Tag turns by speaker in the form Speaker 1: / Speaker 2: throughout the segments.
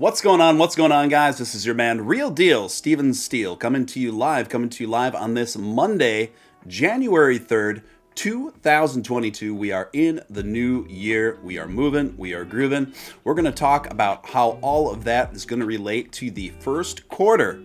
Speaker 1: What's going on? What's going on, guys? This is your man, Real Deal, Steele, coming to you live on this Monday, January 3rd, 2022. We are in the new year. We are moving. We are grooving. We're going to talk about how all of that is going to relate to the first quarter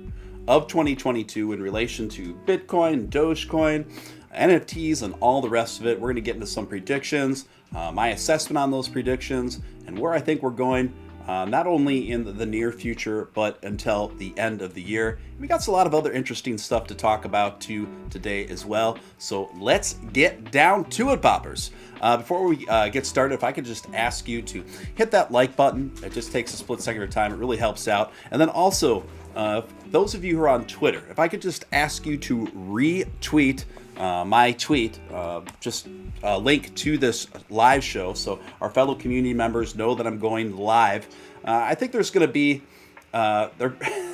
Speaker 1: of 2022 in relation to Bitcoin, Dogecoin, NFTs, and all the rest of it. We're going to get into some predictions, my assessment on those predictions, and where I think we're going. Not only in the near future, but until the end of the year. We got a lot of other interesting stuff to talk about today as well. So let's get down to it, poppers. Before we get started, if I could just ask you to hit that like button. It just takes a split second of time. It really helps out. And then also, those of you who are on Twitter, if I could just ask you to retweet my tweet, just a link to this live show so our fellow community members know that I'm going live. I think there's going to be,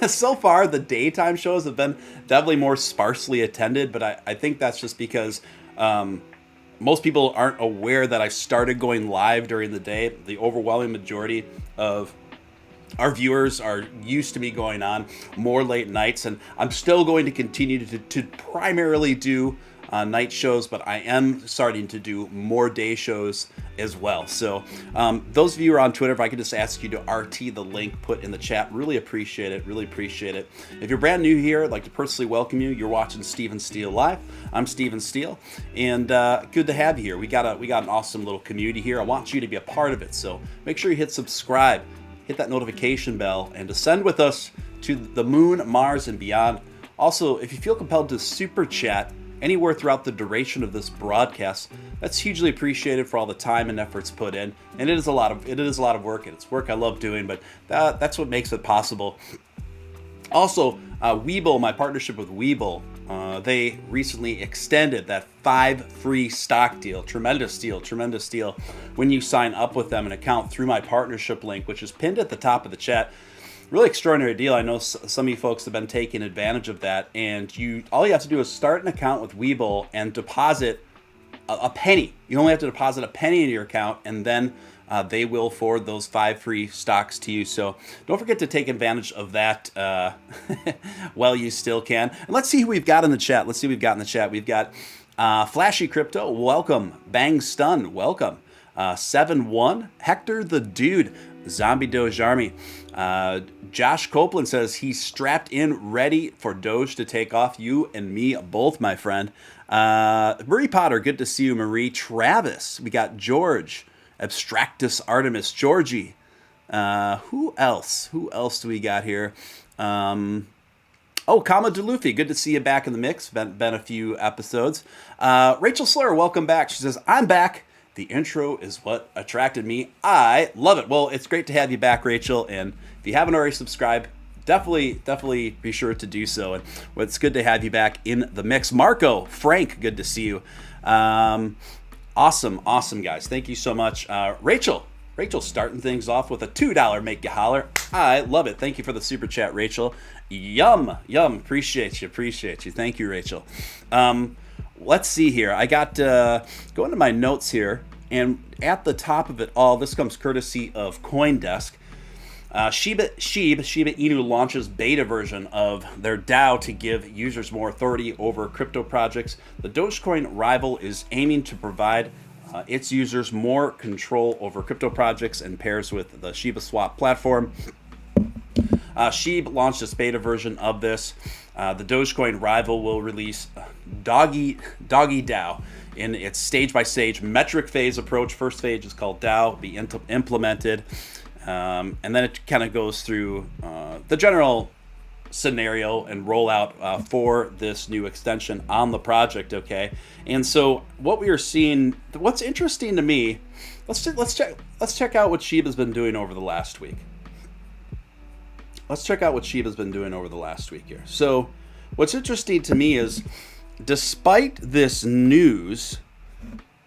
Speaker 1: so far the daytime shows have been definitely more sparsely attended, but I think that's just because most people aren't aware that I started going live during the day. The overwhelming majority of our viewers are used to me going on more late nights, and I'm still going to continue to primarily do night shows, but I am starting to do more day shows as well. So those of you who are on Twitter, if I could just ask you to RT the link put in the chat, really appreciate it. If you're brand new here, I'd like to personally welcome you. You're watching Steele Live. I'm Steele, and good to have you here. We got an awesome little community here. I want you to be a part of it, so make sure you hit subscribe, hit that notification bell, and descend with us to the moon, Mars, and beyond. Also, if you feel compelled to super chat anywhere throughout the duration of this broadcast, that's hugely appreciated for all the time and efforts put in. And it is a lot of work, and it's work I love doing, but that's what makes it possible. Also, WEBULL, my partnership with WEBULL, they recently extended that 5 free stock deal. Tremendous deal when you sign up with them an account through my partnership link, which is pinned at the top of the chat. Really extraordinary deal. I know some of you folks have been taking advantage of that, and all you have to do is start an account with WEBULL and deposit a penny. You only have to deposit a penny into your account, and then they will forward those 5 free stocks to you. So don't forget to take advantage of that while you still can. And let's see who we've got in the chat. We've got Flashy Crypto, welcome. Bang Stun, welcome. 7-1, Hector the Dude, Zombie Doge Army. Josh Copeland says he's strapped in, ready for Doge to take off. You and me both, my friend. Marie Potter, good to see you, Marie. Travis, we got George, Abstractus Artemis, Georgie. Who else do we got here? Kama DeLuffy, good to see you back in the mix. Been a few episodes. Rachel Slur, welcome back. She says, I'm back. The intro is what attracted me. I love it. Well, it's great to have you back, Rachel. And if you haven't already subscribed, definitely be sure to do so. And it's good to have you back in the mix. Marco, Frank, good to see you. Awesome, guys. Thank you so much. Rachel starting things off with a $2 make you holler. I love it. Thank you for the super chat, Rachel. Yum. Appreciate you. Thank you, Rachel. Let's see here. I got going to my notes here, and at the top of it all, this comes courtesy of CoinDesk. Shiba Inu launches beta version of their DAO to give users more authority over crypto projects. The Dogecoin rival is aiming to provide its users more control over crypto projects and pairs with the Shiba Swap platform. Sheeb launched its beta version of this. The Dogecoin rival will release Doggy DAO in its stage-by-stage metric phase approach. First phase is called DAO, be implemented, and then it kind of goes through the general scenario and rollout for this new extension on the project. Okay, and so what we are seeing, what's interesting to me, let's check out what Shiba's been doing over the last week. Let's check out what Shiba's been doing over the last week here. So what's interesting to me is, despite this news,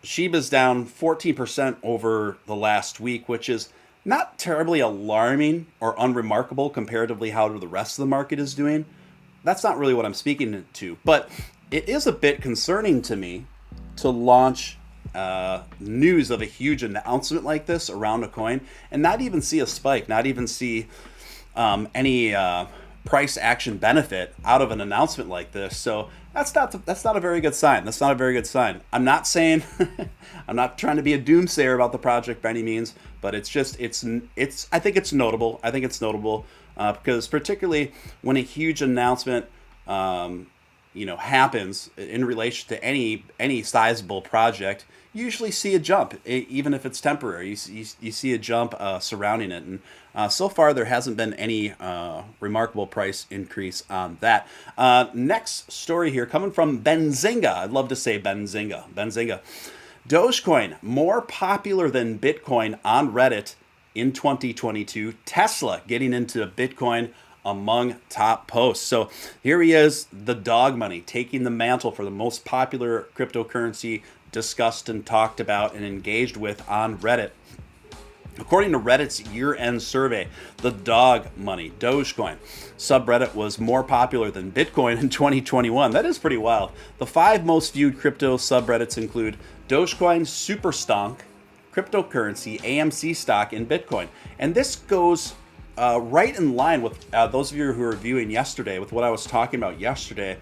Speaker 1: Shiba's down 14% over the last week, which is not terribly alarming or unremarkable comparatively how the rest of the market is doing. That's not really what I'm speaking to, but it is a bit concerning to me to launch news of a huge announcement like this around a coin and not even see a spike, not even see any price action benefit out of an announcement like this. So that's not a very good sign. That's not a very good sign. I'm not saying I'm not trying to be a doomsayer about the project by any means, but it's just it's I think it's notable. I think it's notable because particularly when a huge announcement happens in relation to any sizable project, you usually see a jump, even if it's temporary. You see a jump surrounding it, and so far there hasn't been any remarkable price increase on that. Next story here coming from Benzinga. I'd love to say Benzinga. Dogecoin more popular than Bitcoin on Reddit in 2022. Tesla getting into Bitcoin among top posts. So here he is, the dog money, taking the mantle for the most popular cryptocurrency discussed and talked about and engaged with on Reddit. According to Reddit's year-end survey, the dog money, Dogecoin, subreddit was more popular than Bitcoin in 2021. That is pretty wild. The 5 most viewed crypto subreddits include Dogecoin, Superstonk, cryptocurrency, AMC stock, and Bitcoin. And this goes right in line with those of you who were viewing yesterday, with what I was talking about yesterday,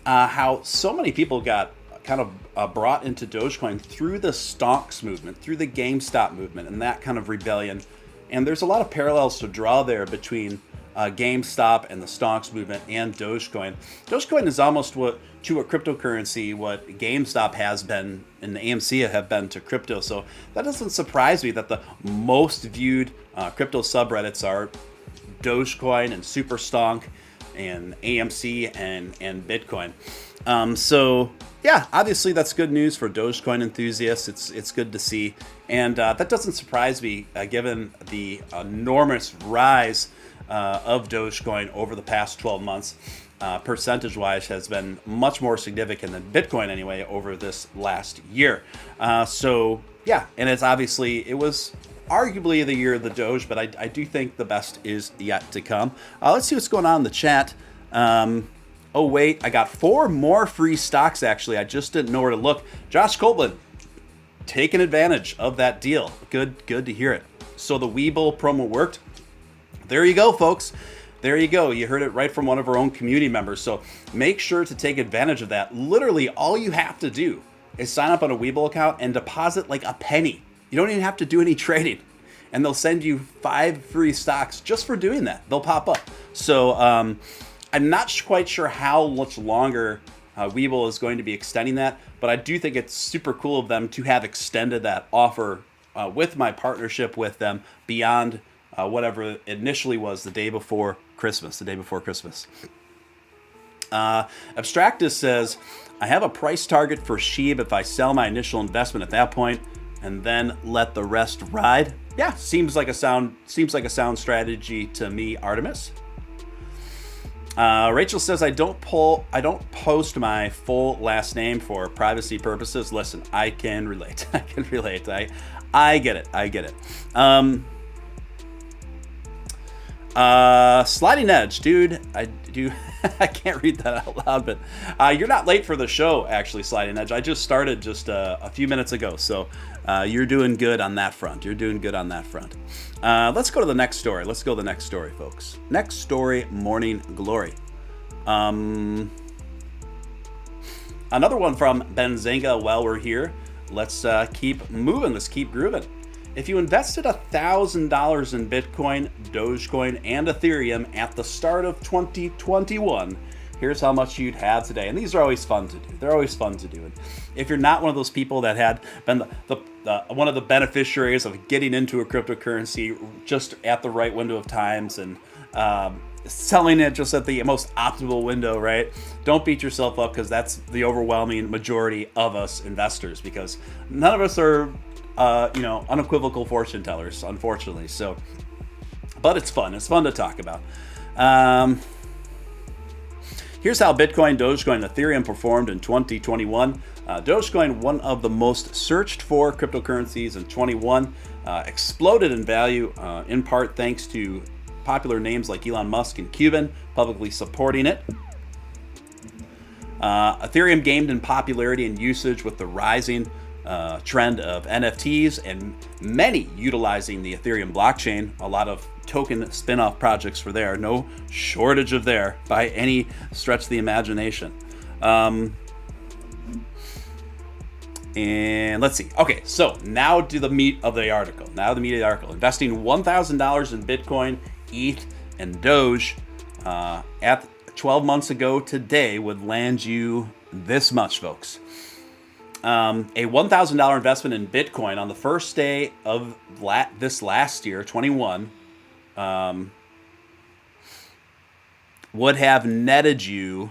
Speaker 1: how so many people got kind of brought into Dogecoin through the stonks movement, through the GameStop movement, and that kind of rebellion. And there's a lot of parallels to draw there between GameStop and the stonks movement and Dogecoin. Dogecoin is almost to a cryptocurrency what GameStop has been and the AMC have been to crypto. So that doesn't surprise me that the most viewed crypto subreddits are Dogecoin and Superstonk and AMC and Bitcoin. So yeah, obviously that's good news for Dogecoin enthusiasts. It's good to see, and that doesn't surprise me given the enormous rise of Dogecoin over the past 12 months. Percentage-wise has been much more significant than Bitcoin anyway over this last year. So yeah, and it was arguably the year of the Doge, but I do think the best is yet to come. Let's see what's going on in the chat. Oh wait, I got 4 more free stocks actually. I just didn't know where to look. Josh Copeland, taking advantage of that deal. Good to hear it. So the WEBULL promo worked. There you go, folks. There you go. You heard it right from one of our own community members. So make sure to take advantage of that. Literally, all you have to do is sign up on a WEBULL account and deposit like a penny. You don't even have to do any trading. And they'll send you 5 free stocks just for doing that. They'll pop up. So I'm not quite sure how much longer WEBULL is going to be extending that, but I do think it's super cool of them to have extended that offer with my partnership with them beyond whatever it initially was the day before Christmas. Abstractus says, I have a price target for SHIB if I sell my initial investment at that point and then let the rest ride. Yeah, seems like a sound strategy to me, Artemis. Rachel says, I don't post my full last name for privacy purposes. Listen, I can relate. I get it. Sliding Edge, dude. I can't read that out loud, but you're not late for the show, actually, Sliding Edge. I just started a few minutes ago, so you're doing good on that front. Let's go to the next story. Folks. Next story, Morning Glory. Another one from Benzinga while we're here. Let's keep moving. Let's keep grooving. If you invested $1,000 in Bitcoin, Dogecoin, and Ethereum at the start of 2021, here's how much you'd have today. And these are always fun to do. And if you're not one of those people that had been one of the beneficiaries of getting into a cryptocurrency just at the right window of times and selling it just at the most optimal window, right? Don't beat yourself up, because that's the overwhelming majority of us investors, because none of us are unequivocal fortune tellers, unfortunately. So, but it's fun to talk about. Here's how Bitcoin, Dogecoin, and Ethereum performed in 2021. Dogecoin, one of the most searched for cryptocurrencies in 21, exploded in value in part thanks to popular names like Elon Musk and Cuban publicly supporting it. Ethereum gained in popularity and usage with the rising trend of NFTs and many utilizing the Ethereum blockchain. A lot of token spin-off projects for there. No shortage of there by any stretch of the imagination. And let's see. Okay, so now to the meat of the article. Investing $1,000 in Bitcoin, ETH, and Doge at 12 months ago today would land you this much, folks. A $1,000 investment in Bitcoin on the first day of this last year, 21, would have netted you,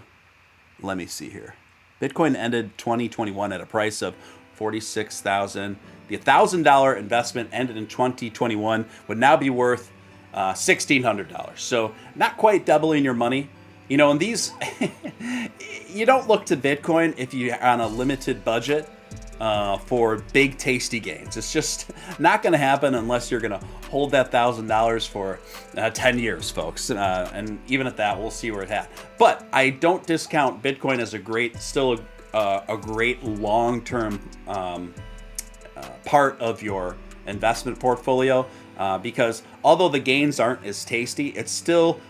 Speaker 1: let me see here. Bitcoin ended 2021 at a price of $46,000. The $1,000 investment ended in 2021 would now be worth $1,600. So not quite doubling your money. You know, and these, you don't look to Bitcoin if you're on a limited budget for big, tasty gains. It's just not going to happen unless you're going to hold that $1,000 for 10 years, folks. And even at that, we'll see where it's at. But I don't discount Bitcoin as still a great long-term part of your investment portfolio because although the gains aren't as tasty, it's still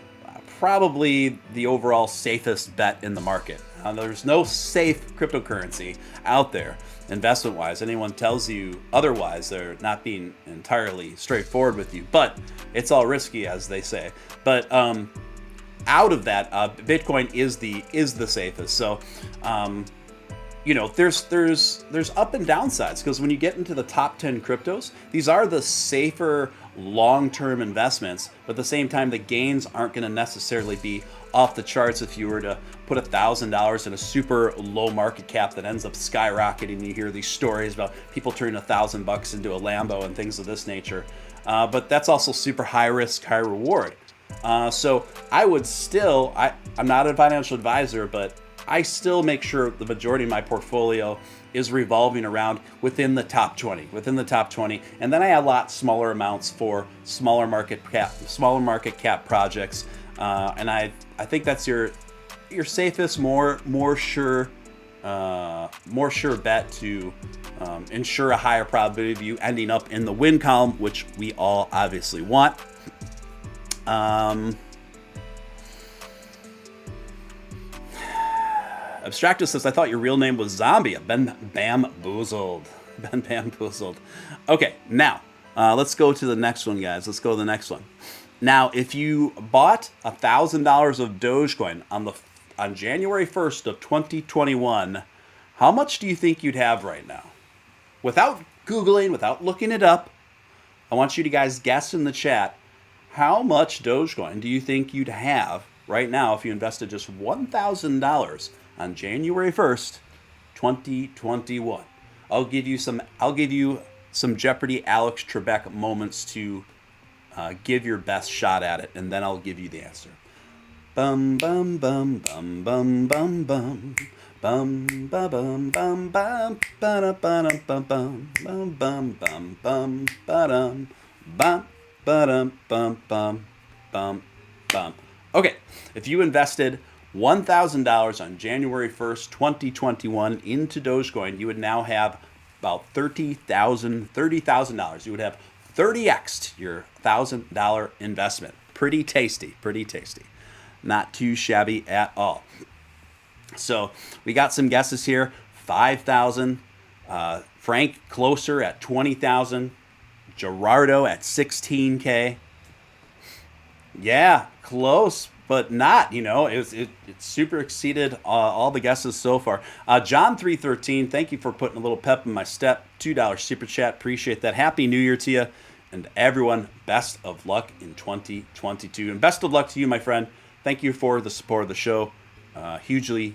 Speaker 1: probably the overall safest bet in the market. There's no safe cryptocurrency out there, investment-wise. Anyone tells you otherwise, they're not being entirely straightforward with you. But it's all risky, as they say. But out of that, Bitcoin is the safest. So, you know, there's up and downsides because when you get into the top 10 cryptos, these are the safer long-term investments, but at the same time, the gains aren't going to necessarily be off the charts if you were to put $1,000 in a super low market cap that ends up skyrocketing. You hear these stories about people turning $1,000 into a Lambo and things of this nature. But that's also super high risk, high reward. So I would still, I'm not a financial advisor, but I still make sure the majority of my portfolio is revolving around within the top 20, and then I add a lot smaller amounts for smaller market cap projects, and I think that's your safest, more sure bet to ensure a higher probability of you ending up in the win column, which we all obviously want. Abstractus says, I thought your real name was Zombie. Ben Bamboozled. Okay, now, let's go to the next one, guys. Let's go to the next one. Now, if you bought $1,000 of Dogecoin on January 1st of 2021, how much do you think you'd have right now? Without Googling, without looking it up, I want you to guys guess in the chat, how much Dogecoin do you think you'd have right now if you invested just $1,000 on January 1st, 2021. I'll give you some Jeopardy Alex Trebek moments to give your best shot at it, and then I'll give you the answer. Bum bum bum bum bum bum bum bum ba bum bum bum ba da ba bum bum bum bum bum bum ba dum bum ba dum bum bum bum bum. Okay, if you invested $1,000 on January 1st, 2021 into Dogecoin, you would now have about $30,000. You would have 30x'd your $1,000 investment. Pretty tasty. Not too shabby at all. So we got some guesses here. 5,000. Frank closer at 20,000. Gerardo at 16K. Yeah, close, but not, it super exceeded all the guesses so far. John313, thank you for putting a little pep in my step. $2 super chat. Appreciate that. Happy New Year to you. And everyone, best of luck in 2022. And best of luck to you, my friend. Thank you for the support of the show. Hugely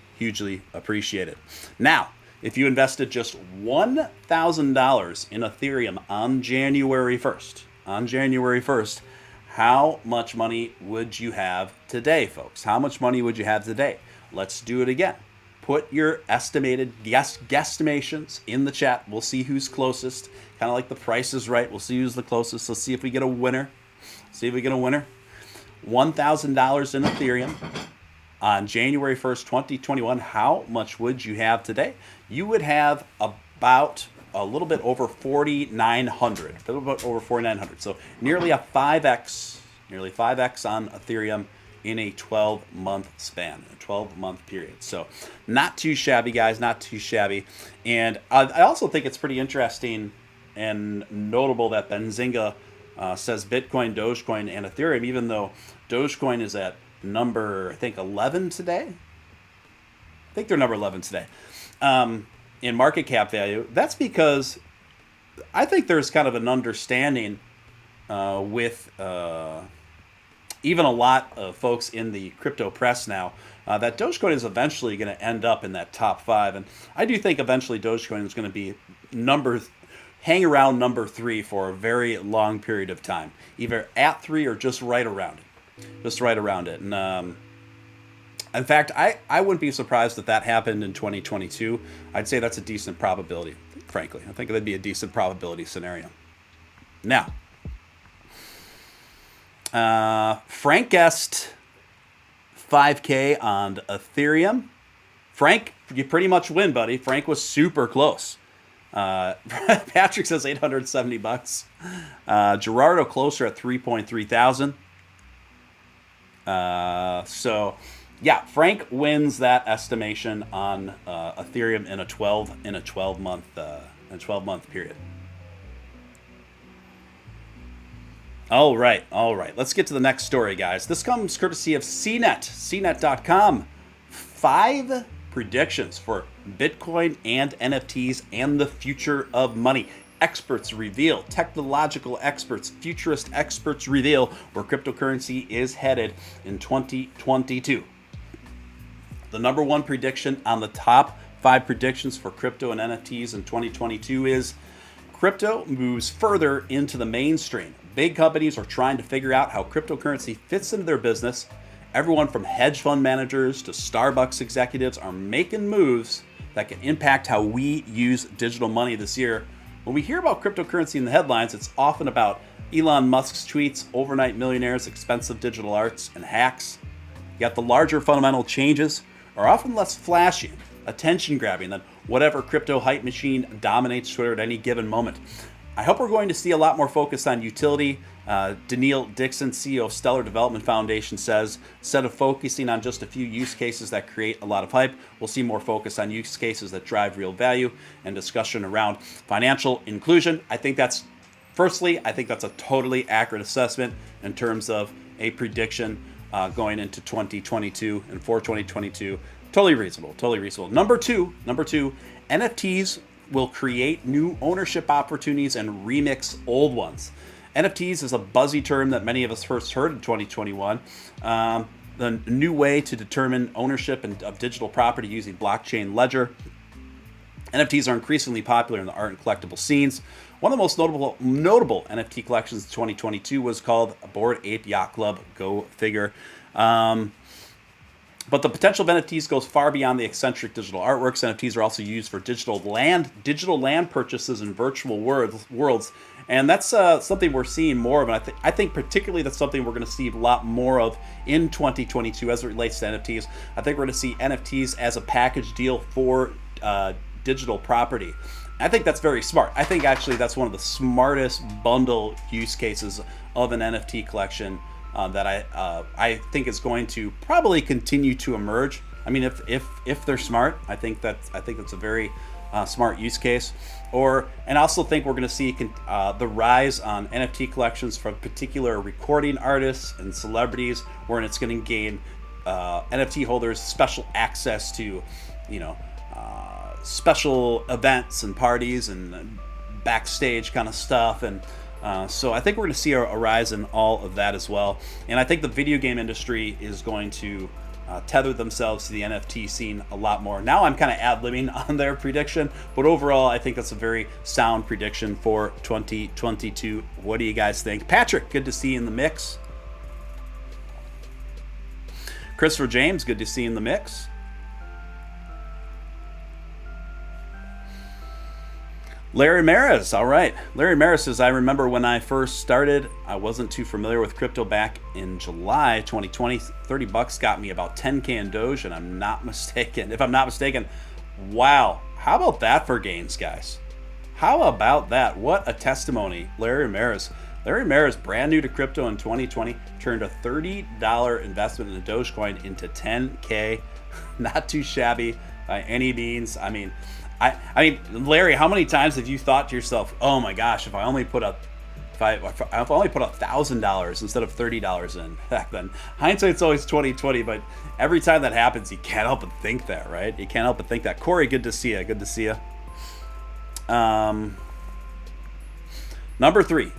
Speaker 1: appreciate it. Now, if you invested just $1,000 in Ethereum on January 1st, how much money would you have today, folks? How much money would you have today? Let's do it again. Put your estimated guesstimations in the chat. We'll see who's closest. Kind of like the Price is Right. We'll see who's the closest. Let's see if we get a winner. $1,000 in Ethereum on January 1st, 2021. How much would you have today? You would have about a little bit over 4,900. So nearly a 5x Nearly 5x on Ethereum in a 12-month span, a 12-month period. So not too shabby, guys, not too shabby. And I also think it's pretty interesting and notable that Benzinga says Bitcoin, Dogecoin, and Ethereum, even though Dogecoin is at number, I think, 11 today. I think they're number 11 today in market cap value. That's because I think there's kind of an understanding with even a lot of folks in the crypto press now that Dogecoin is eventually going to end up in that top 5. And I do think eventually Dogecoin is going to be hang around number 3 for a very long period of time, either at 3 or just right around it. Just right around it. And in fact, I wouldn't be surprised if that happened in 2022. I'd say that's a decent probability, frankly. I think that'd be a decent probability scenario. Now, Frank guessed 5K on Ethereum. Frank, you pretty much win, buddy. Frank was super close. Patrick says $870. Gerardo closer at 3.3 thousand. So yeah, Frank wins that estimation on Ethereum in a 12 month period. All right. Let's get to the next story, guys. This comes courtesy of CNET, CNET.com. 5 predictions for Bitcoin and NFTs and the future of money. Experts reveal, technological experts, futurist experts reveal where cryptocurrency is headed in 2022. The number 1 prediction on the top 5 predictions for crypto and NFTs in 2022 is crypto moves further into the mainstream. Big companies are trying to figure out how cryptocurrency fits into their business. Everyone from hedge fund managers to Starbucks executives are making moves that can impact how we use digital money this year. When we hear about cryptocurrency in the headlines, it's often about Elon Musk's tweets, overnight millionaires, expensive digital arts, and hacks. Yet the larger fundamental changes are often less flashy, attention-grabbing than whatever crypto hype machine dominates Twitter at any given moment. I hope we're going to see a lot more focus on utility. Daniil Dixon, CEO of Stellar Development Foundation, says instead of focusing on just a few use cases that create a lot of hype, we'll see more focus on use cases that drive real value and discussion around financial inclusion. I think that's a totally accurate assessment in terms of a prediction going into 2022 and for 2022. Totally reasonable. Number two, NFTs will create new ownership opportunities and remix old ones. NFTs is a buzzy term that many of us first heard in 2021. The new way to determine ownership of digital property using blockchain ledger. NFTs are increasingly popular in the art and collectible scenes. One of the most notable NFT collections in 2022 was called Bored Ape Yacht Club. Go figure. But the potential of NFTs goes far beyond the eccentric digital artworks. NFTs are also used for digital land purchases in virtual worlds. And that's something we're seeing more of. And I think particularly that's something we're going to see a lot more of in 2022 as it relates to NFTs. I think we're going to see NFTs as a package deal for digital property. I think that's very smart. I think actually that's one of the smartest bundle use cases of an NFT collection that I think is going to probably continue to emerge. I mean, if they're smart, I think that's a very smart use case. And I also think we're going to see the rise on NFT collections from particular recording artists and celebrities, wherein it's going to gain NFT holders special access to, special events and parties and backstage kind of stuff. And so I think we're going to see a rise in all of that as well. And I think the video game industry is going to tether themselves to the NFT scene a lot more. Now I'm kind of ad-libbing on their prediction, but overall I think that's a very sound prediction for 2022. What do you guys think? Patrick, good to see you in the mix. Christopher James, good to see you in the mix. Larry Maris, all right. Larry Maris says, I remember when I first started, I wasn't too familiar with crypto back in July 2020. $30 got me about 10K in Doge, and if I'm not mistaken, wow. How about that for gains, guys? How about that? What a testimony, Larry Maris. Larry Mayer, brand new to crypto in 2020, turned a $30 investment in a Dogecoin into 10K. Not too shabby by any means. I mean, Larry, how many times have you thought to yourself, "Oh my gosh, if I only put $1,000 instead of $30 in back then." Hindsight's always 2020, but every time that happens, you can't help but think that, right? You can't help but think that. Corey, good to see you. Good to see you. Number three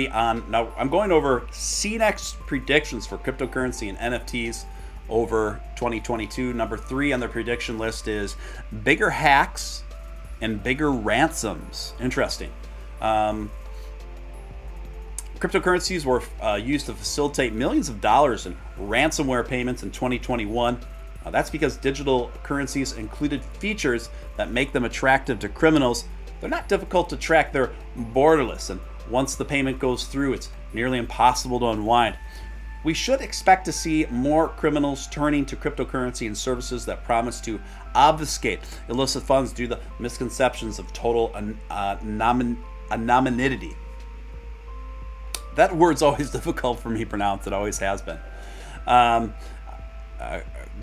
Speaker 1: on, now I'm going over CNEX predictions for cryptocurrency and NFTs over 2022. Number 3 on the prediction list is bigger hacks and bigger ransoms. Interesting. Cryptocurrencies were used to facilitate millions of dollars in ransomware payments in 2021. That's because digital currencies included features that make them attractive to criminals. They're not difficult to track, they're borderless, and once the payment goes through, it's nearly impossible to unwind. We should expect to see more criminals turning to cryptocurrency and services that promise to obfuscate illicit funds due to the misconceptions of total anonymity. That word's always difficult for me to pronounce. It always has been.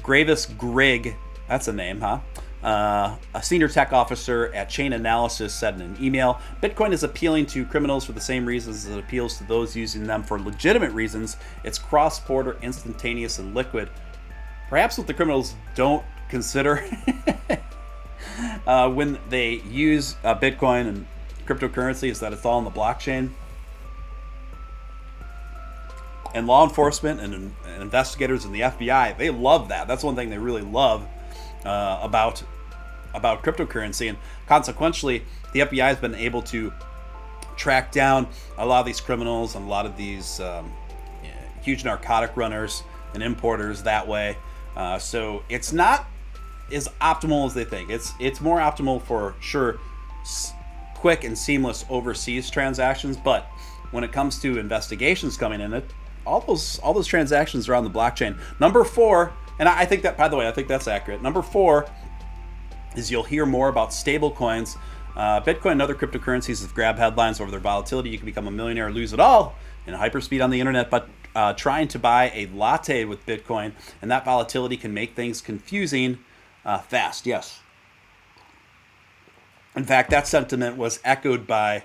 Speaker 1: Gravis Grigg, that's a name, huh? A senior tech officer at Chain Analysis said in an email, Bitcoin is appealing to criminals for the same reasons as it appeals to those using them for legitimate reasons. It's cross-border, instantaneous, and liquid. Perhaps what the criminals don't consider when they use Bitcoin and cryptocurrency is that it's all on the blockchain. And law enforcement and investigators and the FBI, they love that. That's one thing they really love about cryptocurrency, and consequently, the FBI has been able to track down a lot of these criminals and a lot of these huge narcotic runners and importers that way. So it's not as optimal as they think. It's more optimal for sure, quick and seamless overseas transactions. But when it comes to investigations coming in, all those transactions are on the blockchain. Number 4. And I think that, by the way, I think that's accurate. Number 4 is you'll hear more about stable coins. Bitcoin and other cryptocurrencies have grabbed headlines over their volatility. You can become a millionaire or lose it all in hyperspeed on the internet, but trying to buy a latte with Bitcoin and that volatility can make things confusing fast. Yes. In fact, that sentiment was echoed by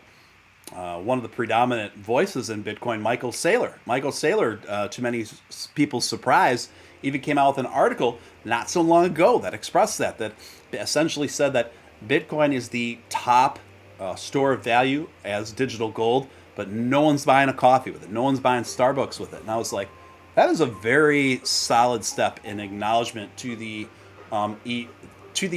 Speaker 1: one of the predominant voices in Bitcoin, Michael Saylor. Michael Saylor, to many people's surprise, even came out with an article not so long ago that expressed that essentially said that Bitcoin is the top store of value as digital gold, but no one's buying a coffee with it. No one's buying Starbucks with it. And I was like, that is a very solid step in acknowledgement to the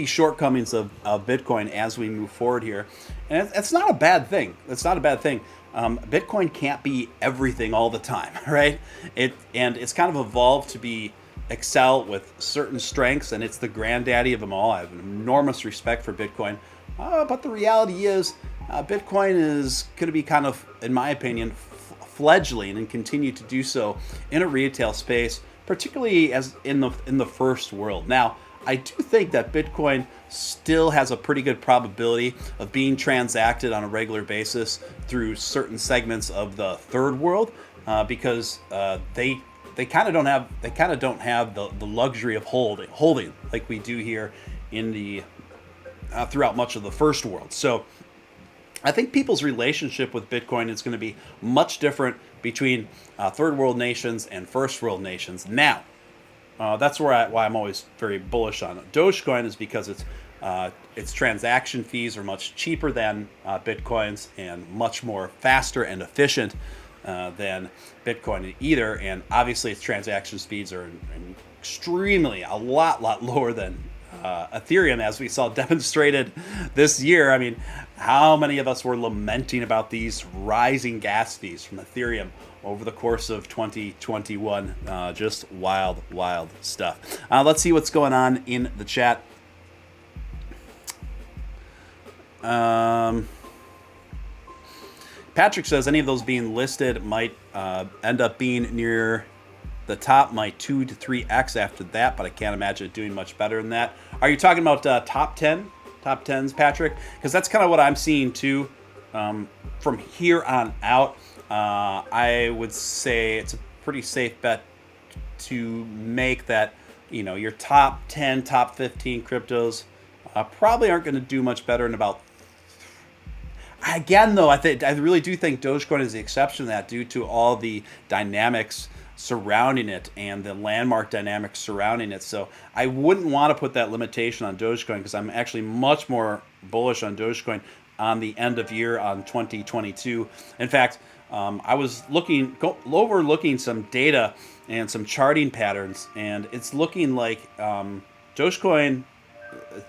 Speaker 1: shortcomings of Bitcoin as we move forward here. And it's not a bad thing. It's not a bad thing. Bitcoin can't be everything all the time, right? It's kind of evolved to excel with certain strengths, and it's the granddaddy of them all. I have an enormous respect for Bitcoin. But the reality is, Bitcoin is going to be kind of, in my opinion, fledgling and continue to do so in a retail space, particularly as in the first world. Now, I do think that Bitcoin still has a pretty good probability of being transacted on a regular basis through certain segments of the third world, because they kind of don't have the luxury of holding like we do here in the throughout much of the first world. So I think people's relationship with Bitcoin is going to be much different between third world nations and first world nations. Now, that's why I'm always very bullish on it. Dogecoin is because its transaction fees are much cheaper than Bitcoin's and much more faster and efficient than Bitcoin either. And obviously its transaction speeds are extremely, a lot lower than Ethereum, as we saw demonstrated this year. I mean, how many of us were lamenting about these rising gas fees from Ethereum over the course of 2021? Just wild stuff. Let's see what's going on in the chat. Patrick says any of those being listed might end up being near the top, might 2 to 3x after that, but I can't imagine it doing much better than that. Are you talking about top 10s, Patrick? Because that's kind of what I'm seeing too. From here on out, I would say it's a pretty safe bet to make that, your top 10, top 15 cryptos probably aren't going to do much better in about. Again, though, I really do think Dogecoin is the exception to that, due to all the dynamics surrounding it and the landmark dynamics surrounding it. So I wouldn't want to put that limitation on Dogecoin, because I'm actually much more bullish on Dogecoin on the end of year on 2022. In fact, I was overlooking some data and some charting patterns, and it's looking like Dogecoin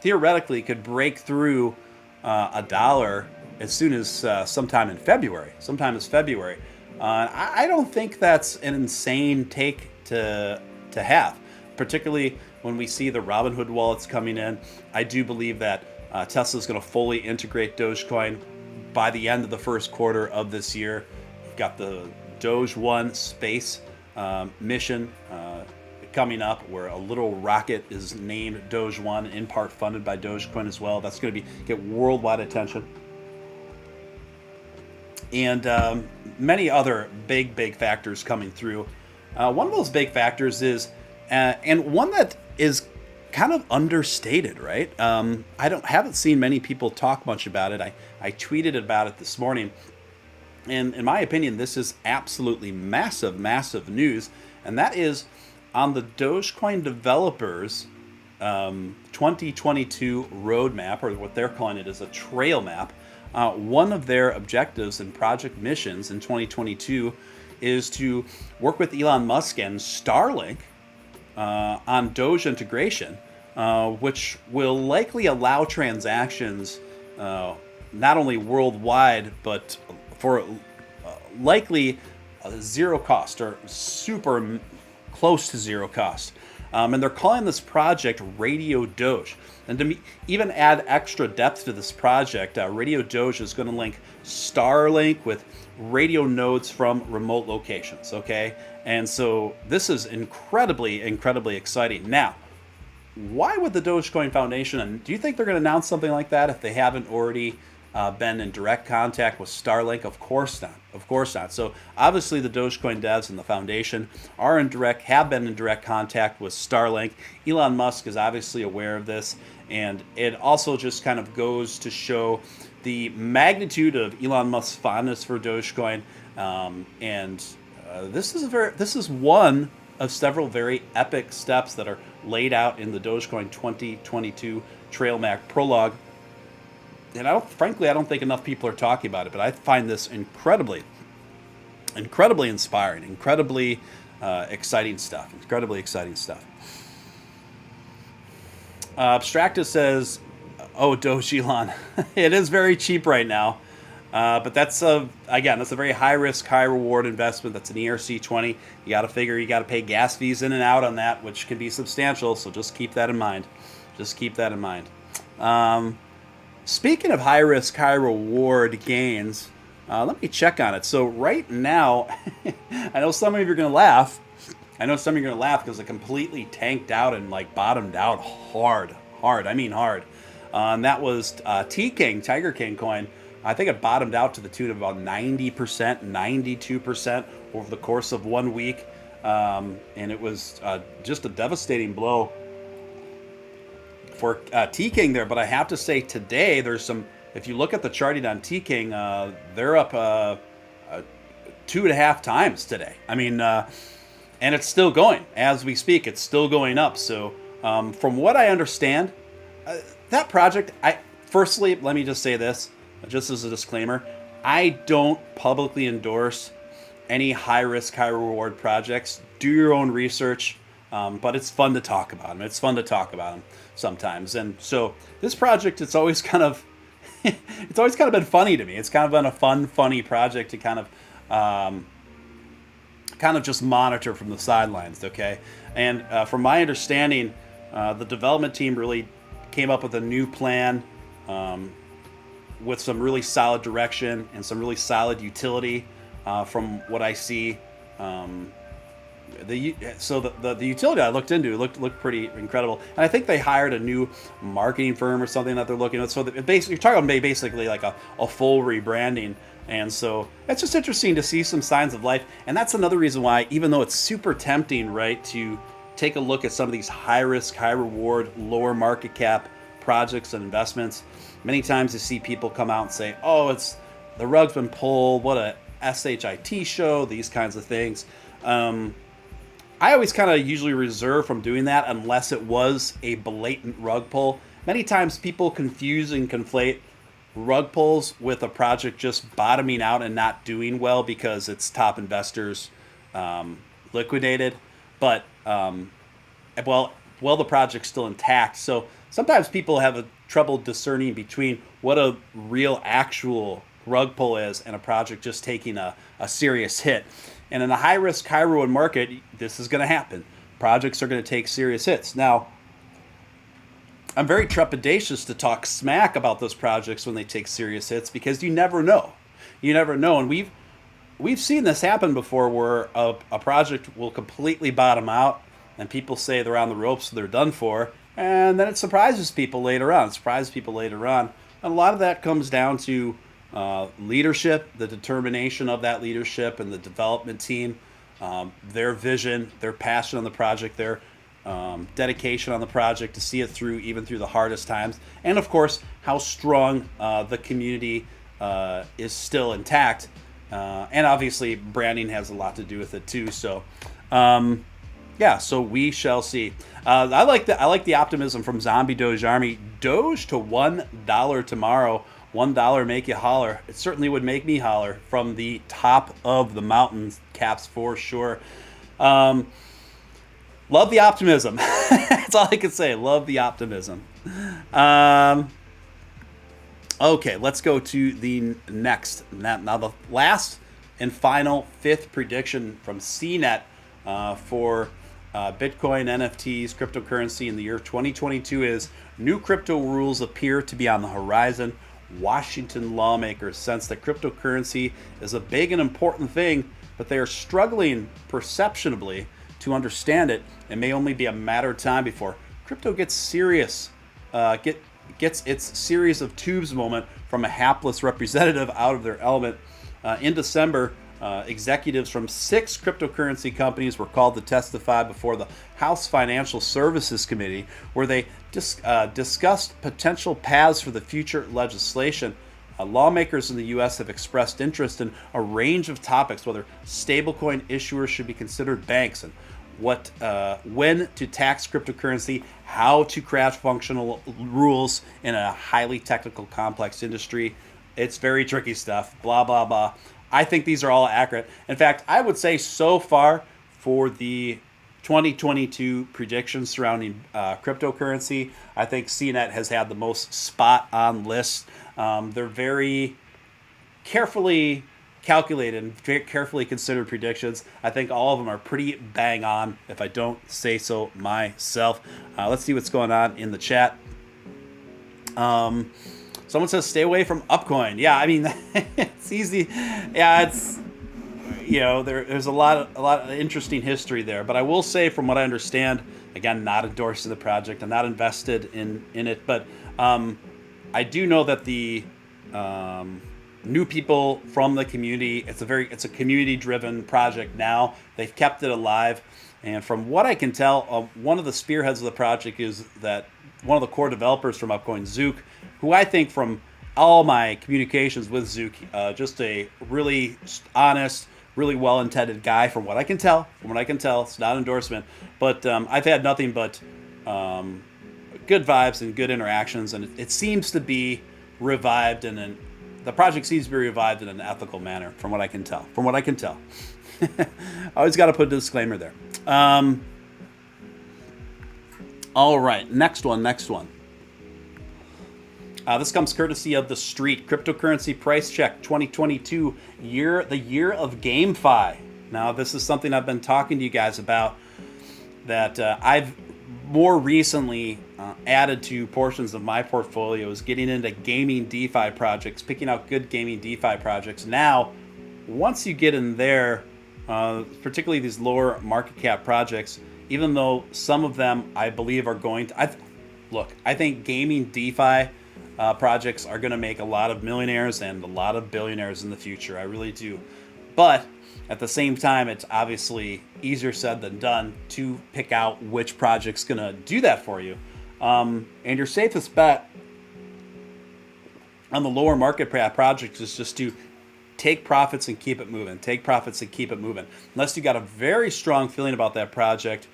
Speaker 1: theoretically could break through $1 as soon as sometime in February. I don't think that's an insane take to have, particularly when we see the Robinhood wallets coming in. I do believe that Tesla is going to fully integrate Dogecoin by the end of the first quarter of this year. We've got the Doge 1 space mission coming up, where a little rocket is named Doge 1, in part funded by Dogecoin as well. That's going to get worldwide attention. And many other big factors coming through. One of those big factors is, and one that is kind of understated, right? Haven't seen many people talk much about it. I tweeted about it this morning, and in my opinion, this is absolutely massive news, and that is on the Dogecoin developers 2022 roadmap, or what they're calling it is a trail map. One of their objectives and project missions in 2022 is to work with Elon Musk and Starlink on Doge integration, which will likely allow transactions not only worldwide, but for likely zero cost, or super close to zero cost. And they're calling this project Radio Doge. And to even add extra depth to this project, Radio Doge is going to link Starlink with radio nodes from remote locations, okay? And so this is incredibly exciting. Now, why would the Dogecoin Foundation, and do you think they're going to announce something like that if they haven't already been in direct contact with Starlink? Of course not. So obviously the Dogecoin devs and the foundation have been in direct contact with Starlink. Elon Musk is obviously aware of this, and it also just kind of goes to show the magnitude of Elon Musk's fondness for Dogecoin. This is one of several very epic steps that are laid out in the Dogecoin 2022 Trail Map Prologue. And frankly, I don't think enough people are talking about it, but I find this incredibly inspiring, incredibly exciting stuff. Abstractus says, "Oh, Doge Elon, it is very cheap right now, but that's a very high risk, high reward investment. That's an ERC20. You got to pay gas fees in and out on that, which can be substantial. So just keep that in mind. Speaking of high risk, high reward gains, let me check on it. So right now, I know some of you are going to laugh. Because it completely tanked out and bottomed out hard. I mean hard. And that was Tiger King coin. I think it bottomed out to the tune of about 90%, 92% over the course of 1 week. And it was just a devastating blow for T-King there. But I have to say today, if you look at the charting on T-King, they're up 2.5 times today. I mean, and it's still going. As we speak, it's still going up. So from what I understand, that project, firstly, let me just say this, just as a disclaimer, I don't publicly endorse any high-risk, high-reward projects. Do your own research, but it's fun to talk about them. Sometimes. And so this project, it's always kind of been funny to me. It's kind of been a funny project to kind of just monitor from the sidelines, okay? And from my understanding, the development team really came up with a new plan with some really solid direction and some really solid utility from what I see. The utility I looked into looked pretty incredible, and I think they hired a new marketing firm or something that they're looking at. So you're talking about basically like a full rebranding And so it's just interesting to see some signs of life. And that's another reason why, even though it's super tempting, right, to take a look at some of these high risk, high reward, lower market cap projects and investments, many times you see people come out and say, oh, it's the rug's been pulled, what a SHIT show, these kinds of things. I always kind of usually reserve from doing that unless it was a blatant rug pull. Many times people confuse and conflate rug pulls with a project just bottoming out and not doing well because its top investors liquidated. But well, the project's still intact. So sometimes people have a trouble discerning between what a real actual rug pull is and a project just taking a serious hit. And in a high risk, high reward market, this is going to happen. Projects are going to take serious hits. Now, I'm very trepidatious to talk smack about those projects when they take serious hits because you never know. You never know. And we've seen this happen before where a project will completely bottom out and people say they're on the ropes, they're done for. And then it surprises people later on. And a lot of that comes down to leadership, the determination of that leadership and the development team, their vision, their passion on the project, their dedication on the project to see it through, even through the hardest times. And of course, how strong the community is still intact. And obviously, branding has a lot to do with it too. So, yeah, so we shall see. I like the optimism from Zombie Doge Army. Doge to $1 tomorrow. $1 make you holler. It certainly would make me holler from the top of the mountain caps for sure. Love the optimism. That's all I can say. Love the optimism. Okay, let's go to the next. Now the last and final fifth prediction from CNET for Bitcoin, NFTs, cryptocurrency in the year 2022 is new crypto rules appear to be on the horizon. Washington lawmakers sense that cryptocurrency is a big and important thing, but they are struggling perceptionably to understand it. It may only be a matter of time before crypto gets serious, gets its series of tubes moment from a hapless representative out of their element. In December, executives from 6 cryptocurrency companies were called to testify before the House Financial Services Committee, where they discussed potential paths for the future legislation. Lawmakers in the U.S. have expressed interest in a range of topics, whether stablecoin issuers should be considered banks, and when to tax cryptocurrency, how to craft functional rules in a highly technical, complex industry. It's very tricky stuff, blah, blah, blah. I think these are all accurate. In fact, I would say so far for the 2022 predictions surrounding cryptocurrency, I think CNET has had the most spot-on list. They're very carefully calculated and very carefully considered predictions. I think all of them are pretty bang on, if I don't say so myself. Let's see what's going on in the chat. Someone says stay away from Upcoin. Yeah, I mean, it's easy. Yeah, it's, you know, there's a lot of interesting history there. But I will say, from what I understand, again, not endorsing the project, I'm not invested in it, but I do know that the new people from the community, it's a community-driven project now. They've kept it alive, and from what I can tell, one of the spearheads of the project is that one of the core developers from Upcoin, Zook, who I think from all my communications with Zook, just a really honest, really well-intended guy from what I can tell. It's not an endorsement, but I've had nothing but good vibes and good interactions, and it seems to be revived the project seems to be revived in an ethical manner, from what I can tell. I always got to put a disclaimer there. All right, next one. This comes courtesy of The Street. Cryptocurrency price check 2022, the year of GameFi. Now, this is something I've been talking to you guys about, that I've more recently added to portions of my portfolio, is getting into gaming DeFi projects, picking out good gaming DeFi projects. Now, once you get in there, particularly these lower market cap projects, even though some of them I believe are going to... I think gaming DeFi projects are going to make a lot of millionaires and a lot of billionaires in the future. I really do. But at the same time, it's obviously easier said than done to pick out which project's going to do that for you. And your safest bet on the lower market projects is just to take profits and keep it moving. Take profits and keep it moving. Unless you got a very strong feeling about that project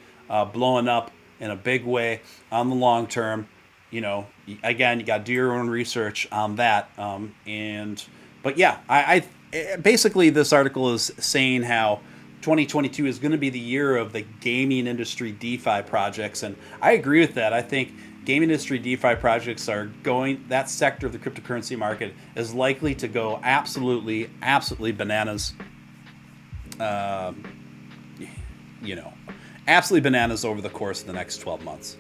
Speaker 1: blowing up in a big way on the long term, again, you got to do your own research on that. But yeah, I basically this article is saying how 2022 is going to be the year of the gaming industry DeFi projects, and I agree with that. I think gaming industry DeFi projects that sector of the cryptocurrency market is likely to go absolutely bananas. Absolutely bananas over the course of the next 12 months.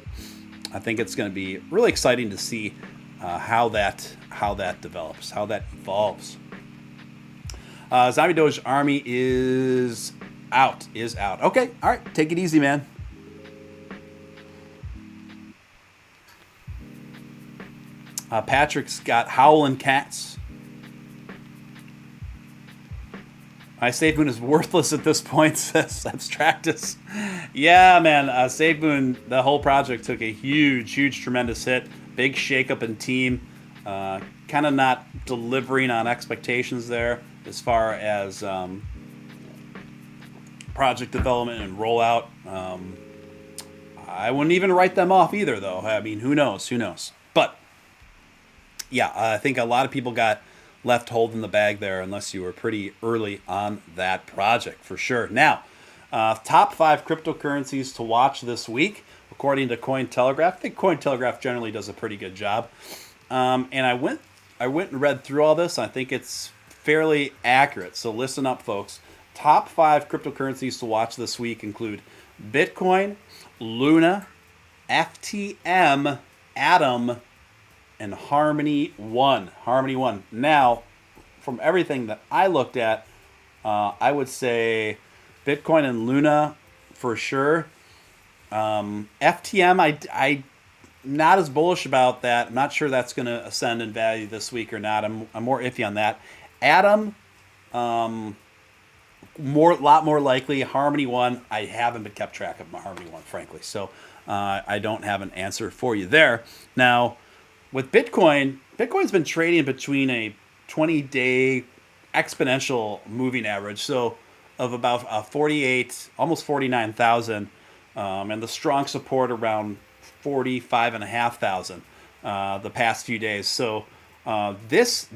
Speaker 1: I think it's going to be really exciting to see how that develops, how that evolves. Zombie Doge Army is out. Okay, all right, take it easy, man. Patrick's got Howlin' Cats. My SafeMoon is worthless at this point, says Abstractus. Yeah, man, SafeMoon, the whole project took a huge, tremendous hit. Big shakeup in team. Kind of not delivering on expectations there as far as project development and rollout. I wouldn't even write them off either, though. I mean, who knows? But, yeah, I think a lot of people got left holding the bag there unless you were pretty early on that project, for sure. Now, top 5 cryptocurrencies to watch this week, according to Cointelegraph. I think Cointelegraph generally does a pretty good job. And I went and read through all this. I think it's fairly accurate. So listen up, folks. Top 5 cryptocurrencies to watch this week include Bitcoin, Luna, FTM, Atom, and Harmony One. Now, from everything that I looked at, I would say Bitcoin and Luna for sure. FTM, I not as bullish about that. I'm not sure that's going to ascend in value this week or not. I'm more iffy on that. Atom, lot more likely. Harmony One, I haven't been kept track of my Harmony One, frankly. So I don't have an answer for you there. Now, with Bitcoin's been trading between a 20-day exponential moving average, so of about 48, almost 49,000, and the strong support around 45,500 the past few days. So this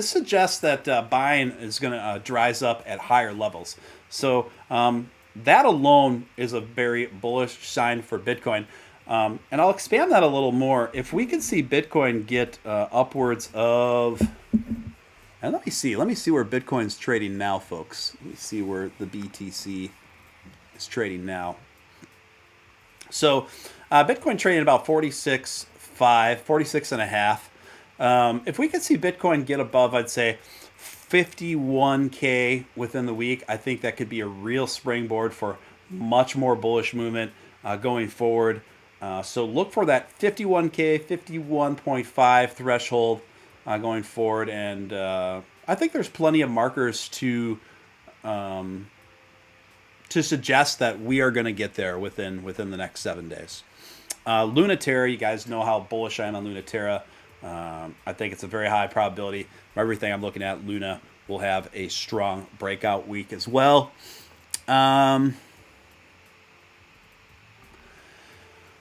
Speaker 1: suggests that buying is going to dries up at higher levels. So that alone is a very bullish sign for Bitcoin. And I'll expand that a little more. If we can see Bitcoin get upwards of, and let me see where Bitcoin's trading now, folks. Let me see where the BTC is trading now. So Bitcoin trading about 46.5, 46.5. If we could see Bitcoin get above, I'd say 51K within the week, I think that could be a real springboard for much more bullish movement going forward. So look for that 51K, 51.5 threshold going forward, and I think there's plenty of markers to suggest that we are going to get there within the next 7 days. Lunaterra, you guys know how bullish I am on Lunaterra. I think it's a very high probability. From everything I'm looking at, Luna will have a strong breakout week as well.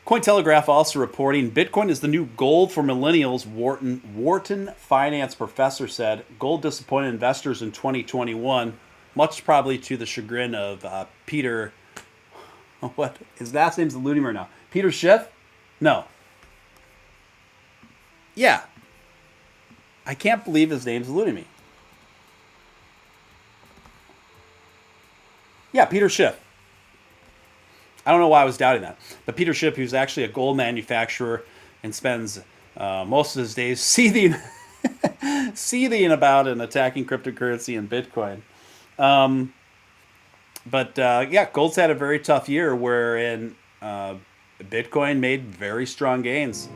Speaker 1: Cointelegraph also reporting Bitcoin is the new gold for millennials. Wharton finance professor said gold disappointed investors in 2021, much probably to the chagrin of Peter. What his last name's eluding me now. Peter Schiff? No. Yeah. I can't believe his name's eluding me. Yeah, Peter Schiff. I don't know why I was doubting that. But Peter Schiff, who's actually a gold manufacturer and spends most of his days seething about and attacking cryptocurrency and Bitcoin. Yeah, gold's had a very tough year wherein Bitcoin made very strong gains.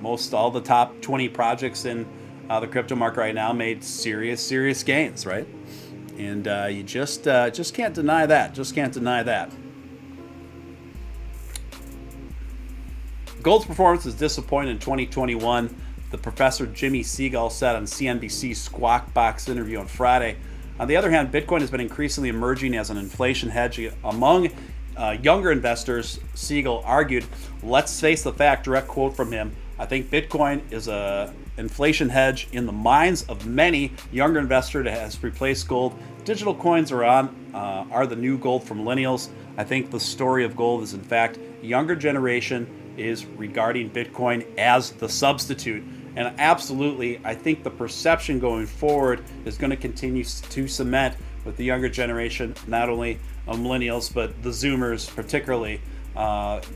Speaker 1: Most all the top 20 projects in the crypto market right now made serious gains, right? And you just can't deny that. Just can't deny that. Gold's performance is disappointing in 2021. The Professor Jimmy Siegel said on CNBC's Squawk Box interview on Friday. On the other hand, Bitcoin has been increasingly emerging as an inflation hedge among younger investors, Siegel argued. Let's face the fact, direct quote from him, I think Bitcoin is a inflation hedge in the minds of many younger investors that has replaced gold. Digital coins are the new gold for millennials. I think the story of gold is, in fact, younger generation is regarding Bitcoin as the substitute. And absolutely, I think the perception going forward is going to continue to cement with the younger generation, not only millennials, but the Zoomers particularly,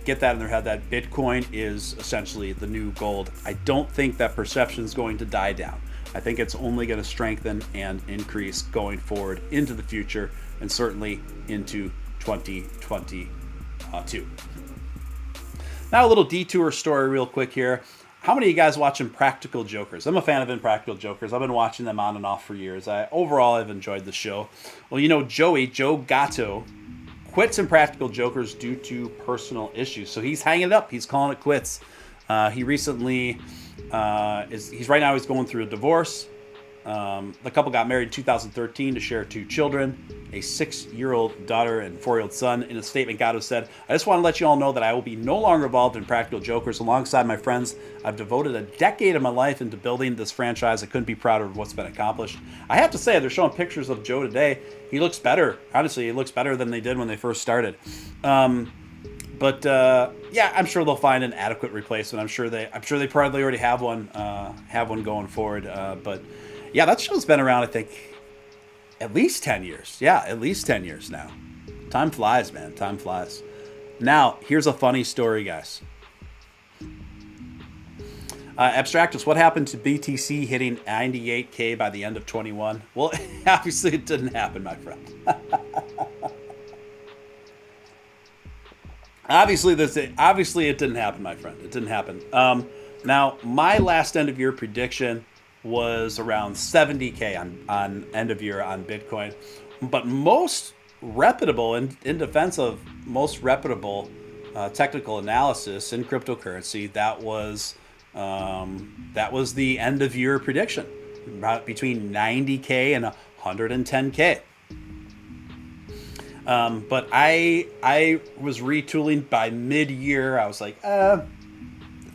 Speaker 1: get that in their head that Bitcoin is essentially the new gold. I don't think that perception is going to die down. I think it's only going to strengthen and increase going forward into the future, and certainly into 2022. Now a little detour story real quick here. How many of you guys watching Practical Jokers? I'm a fan of Impractical Jokers. I've been watching them on and off for years. Overall, I've enjoyed the show. Well, you know, Joe Gatto, quits Impractical Jokers due to personal issues. So he's hanging it up. He's calling it quits. He recently he's going through a divorce. The couple got married in 2013 to share 2 children, a 6-year-old daughter and 4-year-old son. In a statement, Gatto said, I just want to let you all know that I will be no longer involved in Practical Jokers. Alongside my friends, I've devoted a decade of my life into building this franchise. I couldn't be prouder of what's been accomplished. I have to say, they're showing pictures of Joe today. He looks better. Honestly, he looks better than they did when they first started. But I'm sure they'll find an adequate replacement. I'm sure they probably already have one going forward. But yeah, that show's been around, I think, at least 10 years. Yeah, at least 10 years now. Time flies, man. Time flies. Now, here's a funny story, guys. Abstractus, what happened to BTC hitting 98K by the end of 21? Well, obviously it didn't happen, my friend. Obviously it didn't happen, my friend. It didn't happen. Now, my last end of year prediction was around 70K on end of year on Bitcoin. But most reputable, in defense of most reputable technical analysis in cryptocurrency, that was the end of year prediction, about between 90K and 110K. But I was retooling by mid-year. I was like, I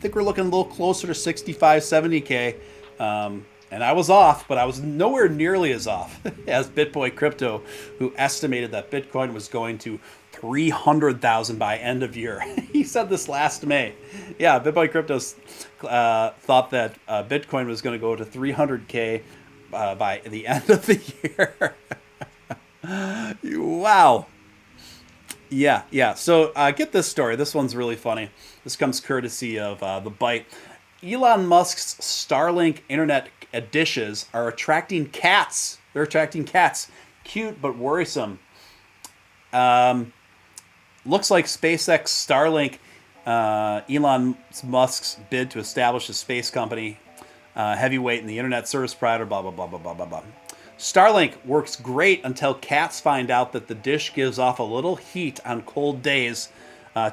Speaker 1: think we're looking a little closer to 65, 70K. And I was off, but I was nowhere nearly as off as BitBoy Crypto, who estimated that Bitcoin was going to 300,000 by end of year. He said this last May. Yeah, BitBoy Crypto thought that Bitcoin was going to go to 300K by the end of the year. Wow. Yeah. So get this story. This one's really funny. This comes courtesy of The Byte. Elon Musk's Starlink internet dishes are attracting cats. They're attracting cats. Cute but worrisome. Looks like SpaceX Starlink, Elon Musk's bid to establish a space company, heavyweight in the internet service provider, blah, blah, blah, blah, blah, blah, blah. Starlink works great until cats find out that the dish gives off a little heat on cold days.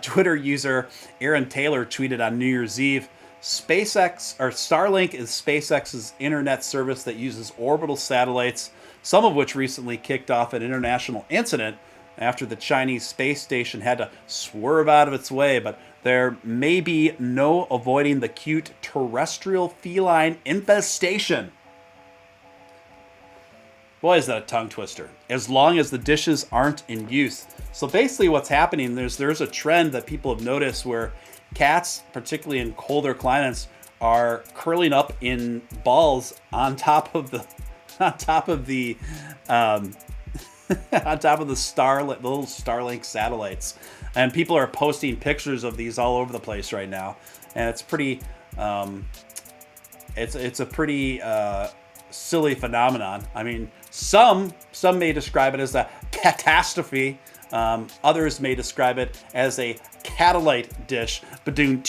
Speaker 1: Twitter user Aaron Taylor tweeted on New Year's Eve, Starlink is SpaceX's internet service that uses orbital satellites, some of which recently kicked off an international incident after the Chinese space station had to swerve out of its way, but there may be no avoiding the cute terrestrial feline infestation. Boy, is that a tongue twister. As long as the dishes aren't in use. So basically what's happening, there's a trend that people have noticed where cats, particularly in colder climates, are curling up in balls on top of the little Starlink satellites, and people are posting pictures of these all over the place right now, and it's pretty it's a pretty silly phenomenon. I mean, some may describe it as a catastrophe. Others may describe it as a catellite dish. Badoom.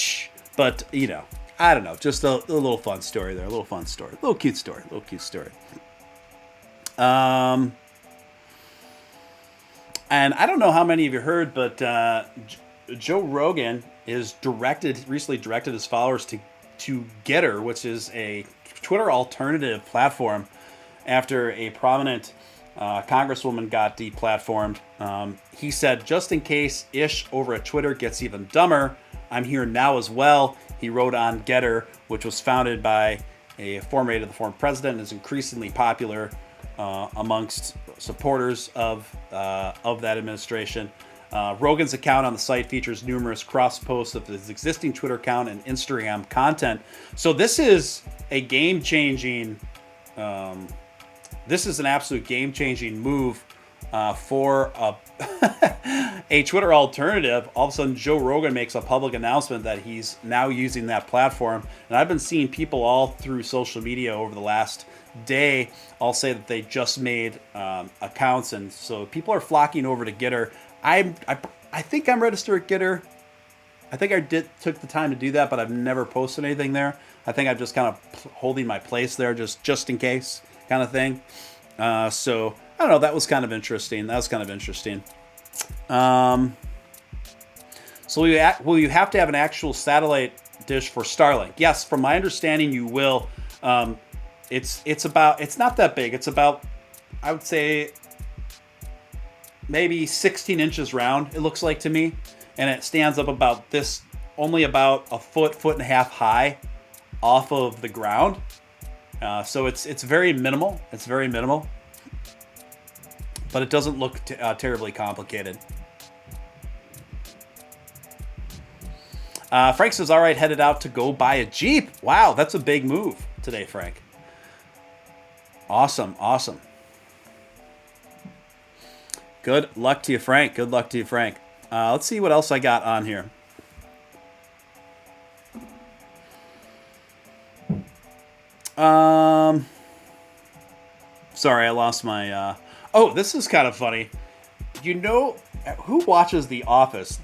Speaker 1: But, you know, I don't know. Just a little fun story there. A little fun story. A little cute story. A little cute story. And I don't know how many of you heard, but Joe Rogan is recently directed his followers to Getter, which is a Twitter alternative platform after a prominent congresswoman got deplatformed. He said, just in case ish over at Twitter gets even dumber, I'm here now as well. He wrote on Getter, which was founded by a former aide of the former president and is increasingly popular amongst supporters of that administration. Rogan's account on the site features numerous cross posts of his existing Twitter account and Instagram content. So this is a game-changing. This is an absolute game-changing move for a Twitter alternative. All of a sudden, Joe Rogan makes a public announcement that he's now using that platform. And I've been seeing people all through social media over the last day all say that they just made accounts, and so people are flocking over to Getter. I think I'm registered at Getter. I think I took the time to do that, but I've never posted anything there. I think I'm just kind of holding my place there, just in case kind of thing. So I don't know. That was kind of interesting. So will you have to have an actual satellite dish for Starlink? Yes, from my understanding, you will. It's not that big. It's about, I would say, maybe 16 inches round, it looks like to me. And it stands up about this, only about a foot and a half high off of the ground. So it's very minimal. It's very minimal. But it doesn't look terribly complicated. Frank says, all right, headed out to go buy a Jeep. Wow, that's a big move today, Frank. Awesome. Good luck to you, Frank. Let's see what else I got on here. Sorry, I lost my... Oh, this is kind of funny. You know who watches The Office?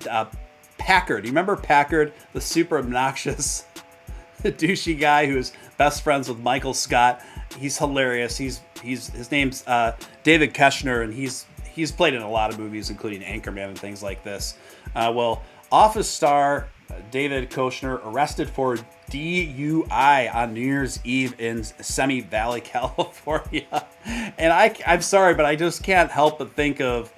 Speaker 1: Packard. You remember Packard, the super obnoxious, douchey guy who's best friends with Michael Scott? He's hilarious. His name's David Koechner, and he's played in a lot of movies, including Anchorman and things like this. Well, Office star David Koechner arrested for DUI on New Year's Eve in Semi Valley, California. And I'm sorry, but I just can't help but think of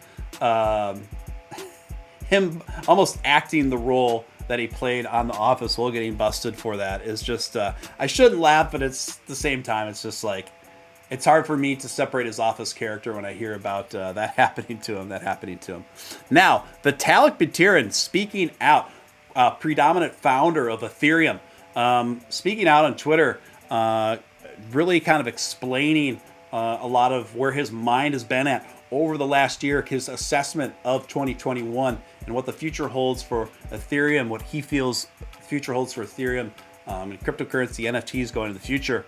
Speaker 1: him almost acting the role that he played on The Office while getting busted for that. Is just, I shouldn't laugh, but it's the same time, it's just like, it's hard for me to separate his Office character when I hear about that happening to him. Now, Vitalik Buterin speaking out, predominant founder of Ethereum, speaking out on Twitter, really kind of explaining a lot of where his mind has been at over the last year, his assessment of 2021 and what the future holds for Ethereum, what he feels the future holds for Ethereum and cryptocurrency, NFTs going into the future.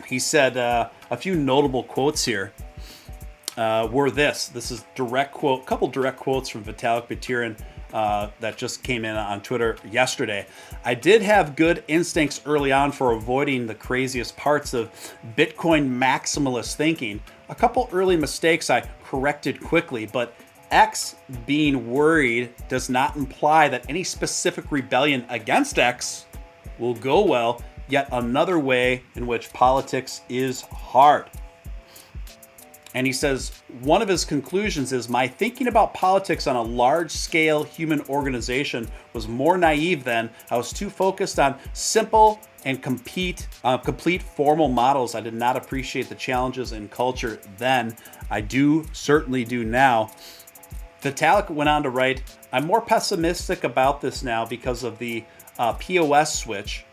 Speaker 1: He said a few notable quotes here were this. This is couple direct quotes from Vitalik Buterin that just came in on Twitter yesterday. I did have good instincts early on for avoiding the craziest parts of Bitcoin maximalist thinking. A couple early mistakes I corrected quickly, but X being worried does not imply that any specific rebellion against X will go well. Yet another way in which politics is hard. And he says, one of his conclusions is, my thinking about politics on a large-scale human organization was more naive then. I was too focused on simple and complete formal models. I did not appreciate the challenges in culture then. I certainly do now. Vitalik went on to write, I'm more pessimistic about this now because of the POS switch.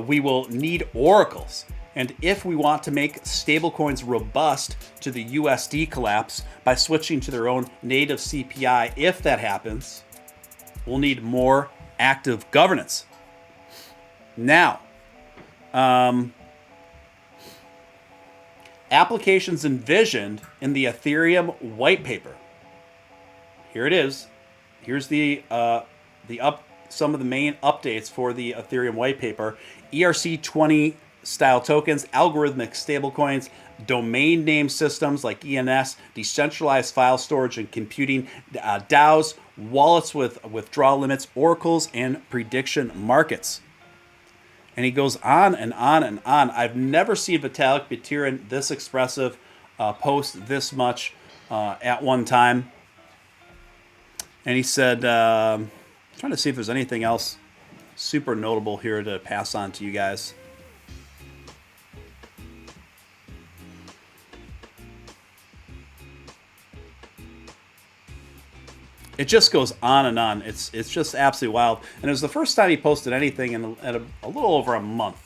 Speaker 1: We will need oracles. And if we want to make stablecoins robust to the USD collapse by switching to their own native CPI, if that happens, we'll need more active governance. Now, applications envisioned in the Ethereum white paper. Here it is. Here's the some of the main updates for the Ethereum white paper. ERC20 style tokens, algorithmic stablecoins, domain name systems like ENS, decentralized file storage and computing, DAOs, wallets with withdrawal limits, oracles, and prediction markets. And he goes on and on and on. I've never seen Vitalik Buterin this expressive, post this much at one time. And he said, trying to see if there's anything else super notable here to pass on to you guys. It just goes on and on. It's just absolutely wild. And it was the first time he posted anything in a little over a month.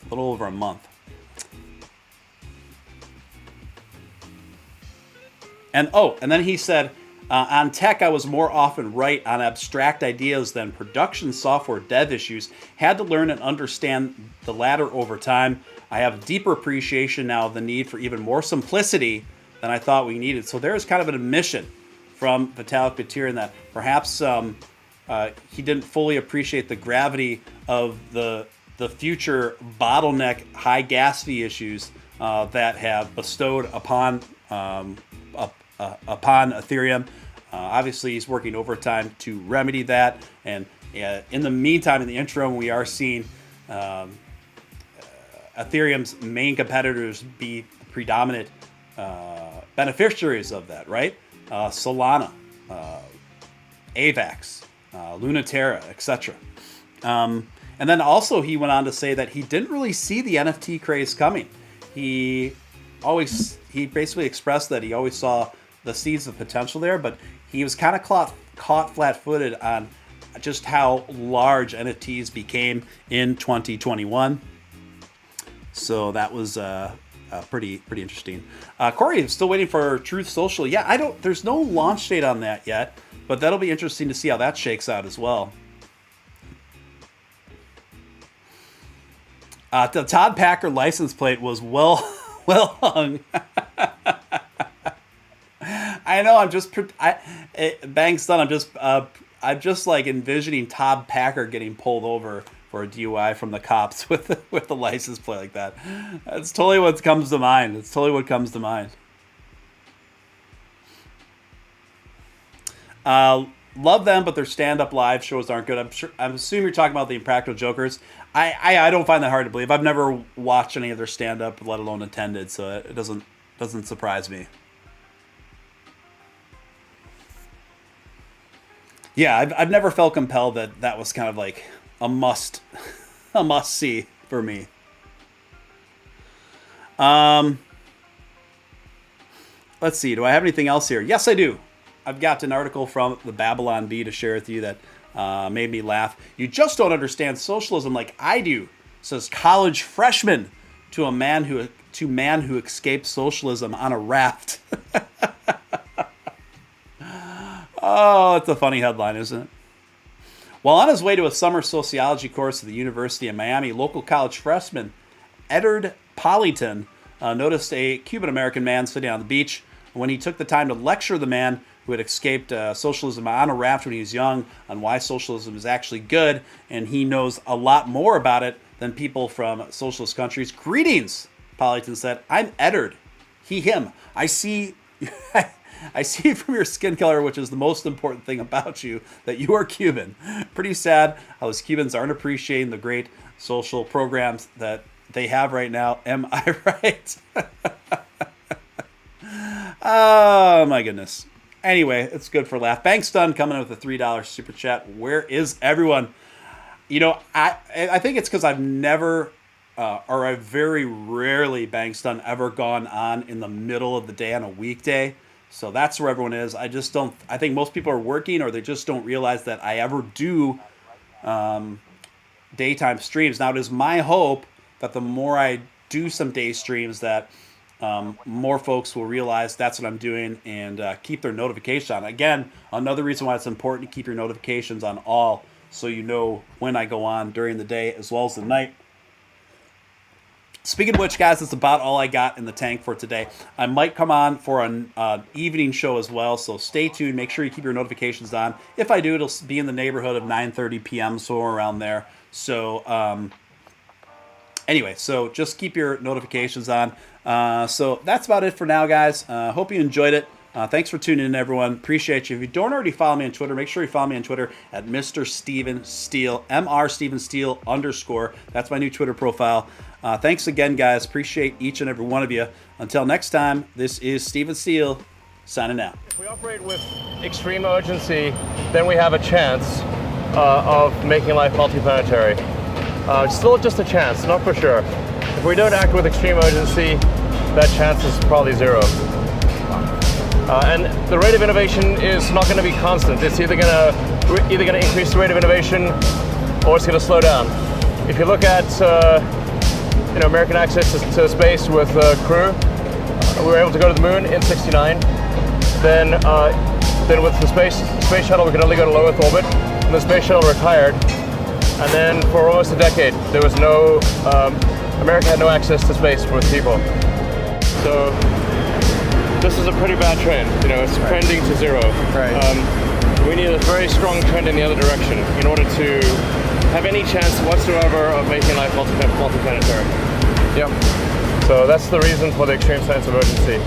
Speaker 1: And then he said, on tech, I was more often right on abstract ideas than production software dev issues. Had to learn and understand the latter over time. I have a deeper appreciation now of the need for even more simplicity than I thought we needed. So there's kind of an admission from Vitalik Buterin that perhaps he didn't fully appreciate the gravity of the future bottleneck high gas fee issues that have bestowed upon Ethereum. Obviously, he's working overtime to remedy that. And in the meantime, in the interim, we are seeing Ethereum's main competitors be the predominant beneficiaries of that, right? Solana, AVAX, Lunaterra, etc. And then also he went on to say that he didn't really see the NFT craze coming. He basically expressed that he always saw the seeds of potential there, but he was kind of caught flat-footed on just how large NFTs became in 2021. So that was pretty interesting. Corey, I'm still waiting for Truth Social. Yeah, there's no launch date on that yet, but that'll be interesting to see how that shakes out as well. The Todd Packer license plate was well hung. I know. Bang's done. I'm just like envisioning Todd Packer getting pulled over for a DUI from the cops with the license plate like that. That's totally what comes to mind. Love them, but their stand-up live shows aren't good. I'm assuming you're talking about the Impractical Jokers. I don't find that hard to believe. I've never watched any of their stand-up, let alone attended, so it doesn't surprise me. Yeah, I've never felt compelled that was kind of like a must see for me. Let's see. Do I have anything else here? Yes, I do. I've got an article from the Babylon Bee to share with you that made me laugh. You just don't understand socialism like I do, says college freshman to man who escaped socialism on a raft. Oh, it's a funny headline, isn't it? While on his way to a summer sociology course at the University of Miami, local college freshman Edward Polyton noticed a Cuban-American man sitting on the beach. When he took the time to lecture the man who had escaped socialism on a raft when he was young on why socialism is actually good, and he knows a lot more about it than people from socialist countries. Greetings, Polyton said. I'm Edward. He, him. I see from your skin color, which is the most important thing about you, that you are Cuban. Pretty sad how those Cubans aren't appreciating the great social programs that they have right now. Am I right? Oh, my goodness. Anyway, it's good for a laugh. Bank's done coming in with a $3 super chat. Where is everyone? You know, I think it's because I've never, or I've very rarely, Bank's done ever gone on in the middle of the day on a weekday. So that's where everyone is. I think most people are working, or they just don't realize that I ever do daytime streams. Now, it is my hope that the more I do some day streams, that more folks will realize that's what I'm doing and keep their notifications on. Again, another reason why it's important to keep your notifications on all, so you know when I go on during the day as well as the night. Speaking of which, guys, that's about all I got in the tank for today. I might come on for an evening show as well, so stay tuned. Make sure you keep your notifications on. If I do, it'll be in the neighborhood of 9:30 p.m., somewhere around there. So anyway, so just keep your notifications on. So that's about it for now, guys. Hope you enjoyed it. Thanks for tuning in, everyone. Appreciate you. If you don't already follow me on Twitter, make sure you follow me on Twitter at Mr. Steven Steele, Mr. Steven Steele _. That's my new Twitter profile. Thanks again, guys. Appreciate each and every one of you. Until next time, this is Steven Steele signing out.
Speaker 2: If we operate with extreme urgency, then we have a chance of making life multiplanetary. Still just a chance, not for sure. If we don't act with extreme urgency, that chance is probably zero. And the rate of innovation is not going to be constant. It's either going to increase the rate of innovation, or it's going to slow down. If you look at American access to space with Crew, we were able to go to the moon in '69. Then with the space shuttle, we could only go to low Earth orbit. And the space shuttle retired. And then for almost a decade, there was America had no access to space with people. So this is a pretty bad trend. It's trending to zero.
Speaker 3: Right.
Speaker 2: We need a very strong trend in the other direction in order to have any chance whatsoever of making life multiplanetary.
Speaker 3: Yep.
Speaker 2: So that's the reason for the extreme sense of urgency.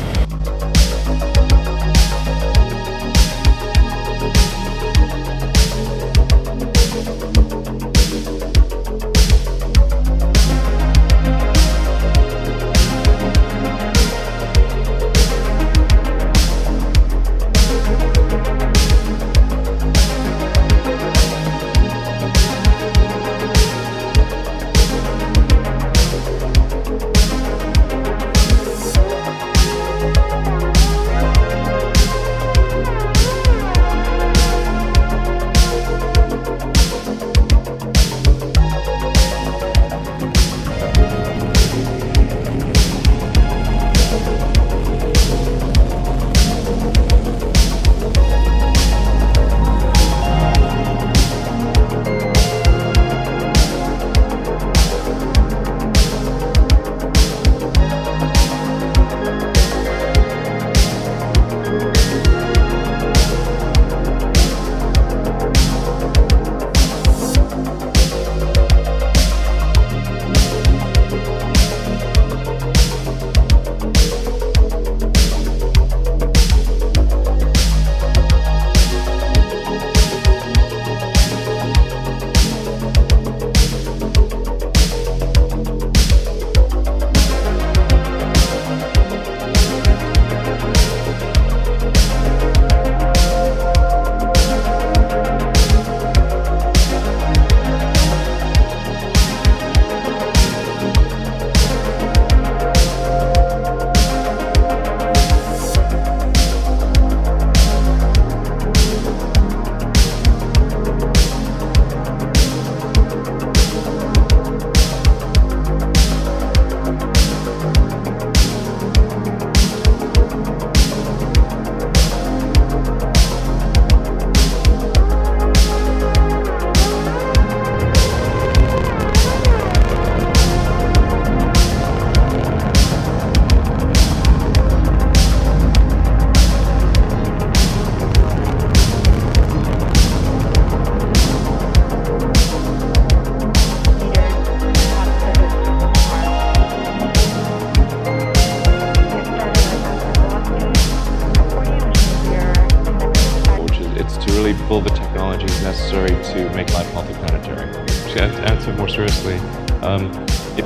Speaker 4: build the technologies necessary to make life multiplanetary. To answer more seriously,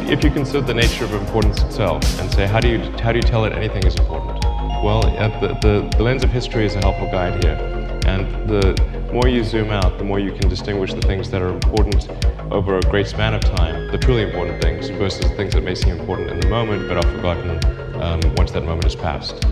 Speaker 4: if you consider the nature of importance itself and say, how do you tell that anything is important? Well, the lens of history is a helpful guide here. And the more you zoom out, the more you can distinguish the things that are important over a great span of time, the truly important things, versus things that may seem important in the moment but are forgotten once that moment has passed.